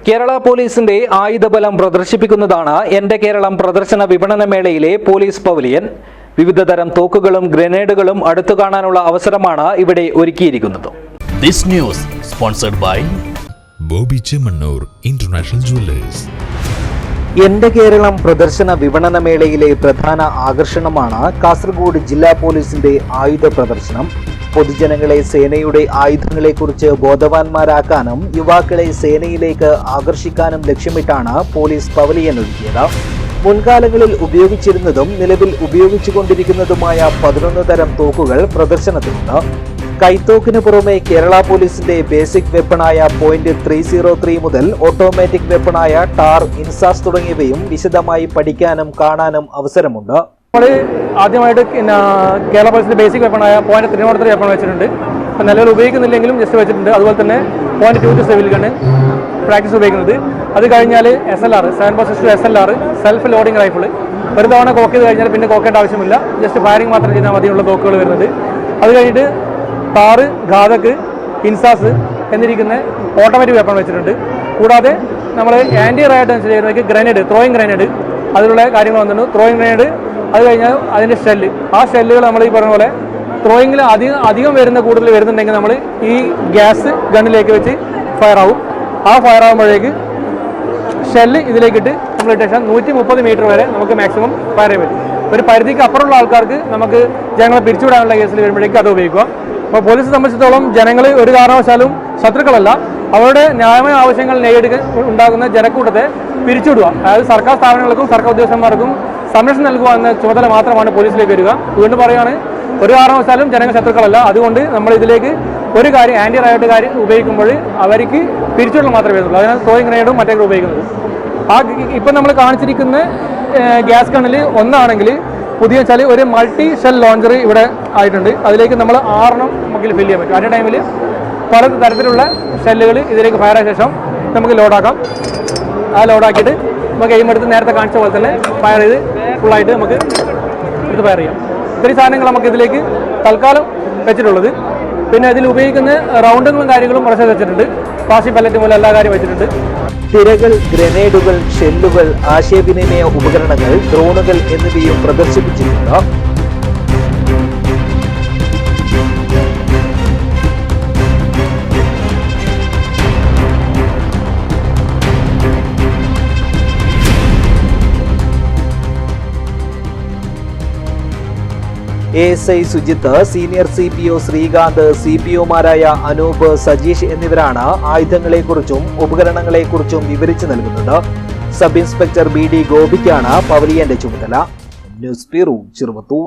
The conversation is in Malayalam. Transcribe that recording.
കേരള പോലീസിന്റെ ആയുധബലം പ്രദർശിപ്പിക്കുന്നതാണ് എന്റെ കേരളം പ്രദർശന വിപണനമേളയിലെ പോലീസ് പവലിയൻ. വിവിധതരം തോക്കുകളും ഗ്രനേഡുകളും അടുത്തു കാണാനുള്ള അവസരമാണ് ഇവിടെ ഒരുക്കിയിരിക്കുന്നത്. This news sponsored by Bobby Chemmanur international jewellers. എന്റെ കേരളം പ്രദർശന വിപണനമേളയിലെ പ്രധാന ആകർഷണമാണ് കാസർഗോഡ് ജില്ലാ പോലീസിന്റെ ആയുധ പ്രദർശനം. പൊതുജനങ്ങളെ സേനയുടെ ആയുധങ്ങളെക്കുറിച്ച് ബോധവാന്മാരാക്കാനും യുവാക്കളെ സേനയിലേക്ക് ആകർഷിക്കാനും ലക്ഷ്യമിട്ടാണ് പോലീസ് പവലിയൻ ഒരുക്കിയത്. മുൻകാലങ്ങളിൽ ഉപയോഗിച്ചിരുന്നതും നിലവിൽ ഉപയോഗിച്ചുകൊണ്ടിരിക്കുന്നതുമായ 11 തരം തോക്കുകൾ പ്രദർശനത്തിലുണ്ട്. കൈത്തോക്കിന് പുറമെ കേരള പോലീസിന്റെ ബേസിക് വെപ്പണായ .303 മുതൽ ഓട്ടോമാറ്റിക് വെപ്പണായ ടാർ, ഇൻസാസ് തുടങ്ങിയവയും വിശദമായി പഠിക്കാനും കാണാനും അവസരമുണ്ട്. ആദ്യമായിട്ട് കേരള പോലീസിന്റെ ബേസിക് വെപ്പണായ .303 വെപ്പൺ വെച്ചിട്ടുണ്ട്. നിലവിൽ ഉപയോഗിക്കുന്നില്ലെങ്കിലും ജസ്റ്റ് വെച്ചിട്ടുണ്ട്. അതുപോലെ തന്നെ .227 ഗണ്ണ് പ്രാക്ടീസ് ഉപയോഗിക്കുന്നത്. അത് കഴിഞ്ഞാൽ SLR 7.62 SLR self loading rifle. ഒരു തവണ കോക്ക് ചെയ്ത് കഴിഞ്ഞാൽ പിന്നെ കോക്കേണ്ട ആവശ്യമില്ല, ജസ്റ്റ് ഫയറിംഗ് മാത്രം ചെയ്താൽ മതിയുള്ള തോക്കുകൾ വരുന്നത്. അത് കഴിഞ്ഞിട്ട് ടാറ്, ഘാതക്, ഇൻസാസ് എന്നിരിക്കുന്ന ഓട്ടോമാറ്റിക് വെപ്പൺ വെച്ചിട്ടുണ്ട്. കൂടാതെ നമ്മൾ ആൻറ്റി റയറ്റ് ചെയ്യുന്നതൊക്കെ ഗ്രനേഡ്, ത്രോയിങ് ഗ്രനേഡ്, അതിലുള്ള കാര്യങ്ങൾ വന്നിട്ടുണ്ട്. ത്രോയിങ് ഗ്രനേഡ്, അത് കഴിഞ്ഞാൽ അതിൻ്റെ ഷെല്ല്. ആ ഷെല്ലുകൾ നമ്മൾ ഈ പറഞ്ഞ പോലെ ത്രോയിങ്ങിൽ അധികം കൂടുതൽ വരുന്നുണ്ടെങ്കിൽ നമ്മൾ ഈ ഗ്യാസ് ഗണ്ണിലേക്ക് വെച്ച് ഫയർ ആവും. ആ ഫയർ ആകുമ്പോഴേക്ക് ഷെല്ല് ഇതിലേക്കിട്ട് കംപ്ലീറ്റേഷൻ 130 മീറ്റർ വരെ നമുക്ക് മാക്സിമം ഫയർ ചെയ്യാൻ പറ്റും. ഒരു പരിധിക്ക് അപ്പുറമുള്ള ആൾക്കാർക്ക് നമുക്ക് ജനങ്ങളെ പിരിച്ചുവിടാനുള്ള കേസിൽ വരുമ്പോഴേക്കും അത് ഉപയോഗിക്കുക. അപ്പോൾ പോലീസിനെ സംബന്ധിച്ചിടത്തോളം ജനങ്ങൾ ഒരു കാരണവശാലും ശത്രുക്കളല്ല. അവരുടെ ന്യായമായ ആവശ്യങ്ങൾ നേടിയെടുക്കാൻ ഉണ്ടാകുന്ന ജനക്കൂട്ടത്തെ പിരിച്ചുവിടുക, അതായത് സർക്കാർ സ്ഥാപനങ്ങൾക്കും സർക്കാർ ഉദ്യോഗസ്ഥന്മാർക്കും സംരക്ഷണം നൽകുക എന്ന ചുമതല മാത്രമാണ് പോലീസിലേക്ക് വരിക. വീണ്ടും പറയുകയാണ്, ഒരു കാരണവശാലും ജനങ്ങൾ ശത്രുക്കളല്ല. അതുകൊണ്ട് നമ്മൾ ഇതിലേക്ക് ഒരു കാര്യം ആൻറ്റി റയറ്റ് കാര്യം ഉപയോഗിക്കുമ്പോൾ അവർക്ക് പിരിച്ചുവിടൽ മാത്രമേ വരുന്നുള്ളൂ. അതിനാൽ ത്രോയിങ് ഗ്രനേഡും മറ്റേ ഉപയോഗിക്കുന്നത്. ആ ഇപ്പം നമ്മൾ കാണിച്ചിരിക്കുന്ന ഗ്യാസ് ഗണ്ണിൽ ഒന്നാണെങ്കിൽ പുതിയ വെച്ചാൽ ഒരു മൾട്ടി ഷെൽ ലോഞ്ചർ ഇവിടെ ആയിട്ടുണ്ട്. അതിലേക്ക് നമ്മൾ 6 നമുക്ക് ഫില്ല് ചെയ്യാൻ പറ്റും. അതേ ടൈമിൽ പല തരത്തിലുള്ള ഷെല്ലുകൾ ഇതിലേക്ക് ഫയർ ആയ ശേഷം നമുക്ക് ലോഡാക്കാം. ആ ലോഡാക്കിയിട്ട് നമുക്ക് എയിം എടുത്ത് നേരത്തെ കാണിച്ച പോലെ തന്നെ ഫയർ ചെയ്ത് ഫുള്ളായിട്ട് നമുക്ക് എടുത്ത് ഫയർ ചെയ്യാം. ഇത്രയും സാധനങ്ങൾ നമുക്ക് ഇതിലേക്ക് തൽക്കാലം വെച്ചിട്ടുള്ളത്. പിന്നെ ഇതിൽ ഉപയോഗിക്കുന്ന റൗണ്ടുകളും കാര്യങ്ങളും കുറച്ച് വെച്ചിട്ടുണ്ട്. പാസി പല്ലറ്റ് പോലെ എല്ലാ കാര്യം വെച്ചിട്ടുണ്ട്. തിരകൾ, ഗ്രനേഡുകൾ, ഷെല്ലുകൾ, ആശയവിനിമയ ഉപകരണങ്ങൾ, ഡ്രോണുകൾ എന്നിവയും പ്രദർശിപ്പിച്ചിട്ടുണ്ട്. ASI Sujith, senior CPO Sreekanth, CPOമാരായ അനൂപ്, സജീഷ് എന്നിവരാണ് ആയുധങ്ങളെക്കുറിച്ചും ഉപകരണങ്ങളെക്കുറിച്ചും വിവരിച്ചു നൽകുന്നത്. സബ് ഇൻസ്പെക്ടർ BD ഗോപിക്കാണ് പവലിയന്റെ ചുമതല. News bureau, Cheruvathur.